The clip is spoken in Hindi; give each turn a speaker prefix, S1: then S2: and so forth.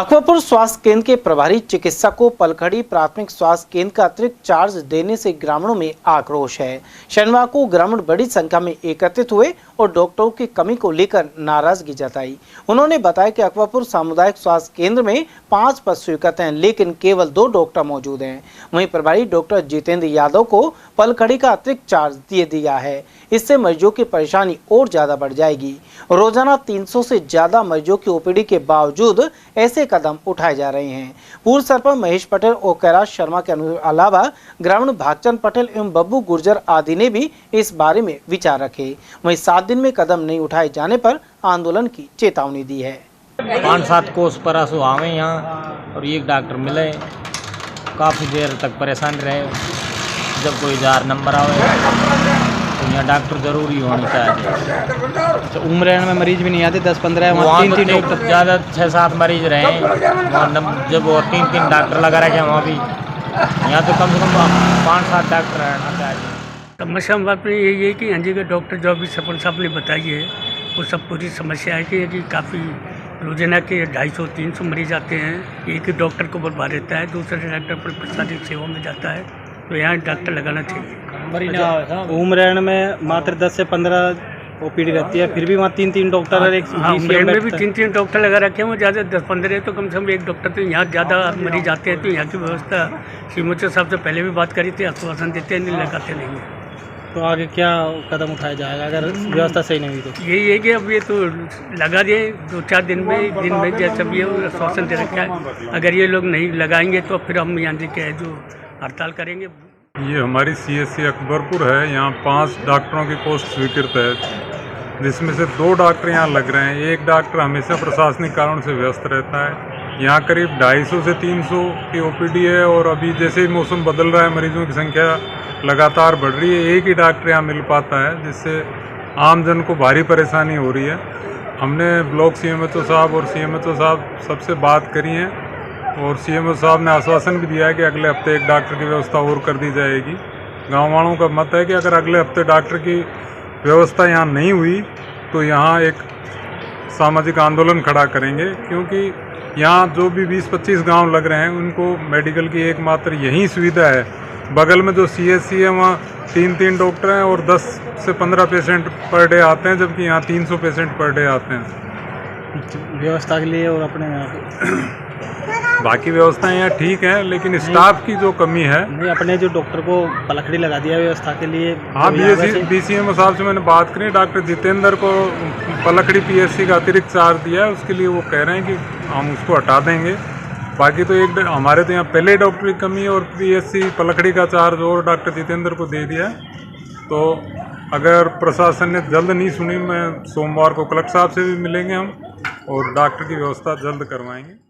S1: अकबरपुर स्वास्थ्य केंद्र के प्रभारी चिकित्सक को पलखड़ी प्राथमिक स्वास्थ्य केंद्र का अतिरिक्त चार्ज देने से ग्रामीणों में आक्रोश है। शनिवार को ग्रामीण बड़ी संख्या में एकत्रित हुए और डॉक्टरों की कमी को लेकर नाराजगी जताई। उन्होंने बताया कि अकबरपुर सामुदायिक स्वास्थ्य केंद्र में 5 पद स्वीकृत हैं, लेकिन केवल 2 डॉक्टर मौजूद हैं। वहीं प्रभारी डॉक्टर जितेंद्र यादव को पलखड़ी का अतिरिक्त चार्ज दे दिया है। इससे मरीजों की परेशानी और ज्यादा बढ़ जाएगी। रोजाना 300 से ज्यादा मरीजों की ओपीडी के बावजूद ऐसे कदम उठाए जा रहे हैं। पूर्व सरपंच महेश पटेल और कैलाश शर्मा के अलावा ग्रामीण भागचंद पटेल एवं बब्बू गुर्जर आदि ने भी इस बारे में विचार रखे। वहीं 7 दिन में कदम नहीं उठाए जाने पर आंदोलन की चेतावनी दी है।
S2: 5-7 कोस पर आवे यहाँ और एक डॉक्टर मिले, काफ़ी देर तक परेशान रहे। जब कोई 1000 नंबर आवे तो यहाँ डॉक्टर जरूरी होनी चाहिए।
S3: तो उम्र में मरीज भी नहीं आते, 10-15
S2: वहाँ 3 डॉक्टर ज़्यादा 6-7 मरीज रहे। वहाँ जब वो 3 डॉक्टर लगा रखे वहाँ भी, यहाँ तो कम से कम 5-7 डॉक्टर रहना चाहिए।
S4: समस्या अपनी यही है कि हंजी के डॉक्टर जो अभी सरपंच साहब ने बताई है वो सब पूरी समस्या है कि काफ़ी रोजाना के 250-300 मरीज आते हैं। एक ही डॉक्टर को बुलवा रहता है, दूसरे डॉक्टर पर प्रशासनिक सेवा में जाता है, तो यहाँ डॉक्टर लगाना चाहिए।
S3: उम्र में मात्र 10 से 15 ओपीडी रहती है, फिर भी वहाँ 3 डॉक्टर और एक
S4: उम्र में भी 3 डॉक्टर लगा रखे हैं। वो ज़्यादा 10-15 है तो कम से कम एक डॉक्टर, तो यहाँ ज़्यादा मरीज आते हैं। तो यहाँ की व्यवस्था श्रीमती साहब से पहले भी बात करी थी, आश्वासन देते हैं, नहीं लगाते नहीं है।
S3: तो आगे क्या कदम उठाया जाएगा अगर व्यवस्था सही नहीं हुई तो?
S4: यही है कि अब ये तो लगा दिए 2-4 दिन में जैसा भी है आश्वासन दे रखा है। अगर ये लोग नहीं लगाएंगे तो फिर हम यहाँ के जो हड़ताल करेंगे।
S5: ये हमारी CSC अकबरपुर है। यहाँ 5 डॉक्टरों की पोस्ट स्वीकृत है, जिसमें से 2 डॉक्टर यहाँ लग रहे हैं। एक डॉक्टर हमेशा प्रशासनिक कारणों से व्यस्त रहता है। यहाँ करीब 250 से 300 की OPD है और अभी जैसे ही मौसम बदल रहा है मरीजों की संख्या लगातार बढ़ रही है। एक ही डॉक्टर यहाँ मिल पाता है, जिससे आम जन को भारी परेशानी हो रही है। हमने ब्लॉक CMHO साहब और CMHO साहब सबसे बात करी है और CMO साहब ने आश्वासन भी दिया है कि अगले हफ्ते एक डॉक्टर की व्यवस्था और कर दी जाएगी। गाँव वालों का मत है कि अगर अगले हफ्ते डॉक्टर की व्यवस्था यहाँ नहीं हुई तो यहाँ एक सामाजिक आंदोलन खड़ा करेंगे, क्योंकि यहाँ जो भी 20-25 गांव लग रहे हैं उनको मेडिकल की एकमात्र यही सुविधा है। बगल में जो CSC है वहाँ 3 डॉक्टर हैं और 10 से 15 पेशेंट पर डे आते हैं, जबकि यहाँ 300 पेशेंट पर डे आते हैं
S3: व्यवस्था के लिए। और अपने
S5: बाकी व्यवस्थाएं यहाँ ठीक है, लेकिन स्टाफ की जो कमी है।
S3: नहीं, अपने जो डॉक्टर को पलखड़ी लगा दिया व्यवस्था के लिए।
S5: हाँ, BCMO साहब से मैंने बात करी, डॉक्टर जितेंद्र को पलखड़ी PSC का अतिरिक्त चार्ज दिया है। उसके लिए वो कह रहे हैं कि हम उसको हटा देंगे। बाकी तो एक हमारे तो यहाँ पहले डॉक्टर की कमी है और PSC पलखड़ी का चार्ज और डॉक्टर जितेंद्र को दे दिया है। तो अगर प्रशासन ने जल्द नहीं सुनी, मैं सोमवार को कलेक्टर साहब से भी मिलेंगे हम और डॉक्टर की व्यवस्था जल्द करवाएंगे।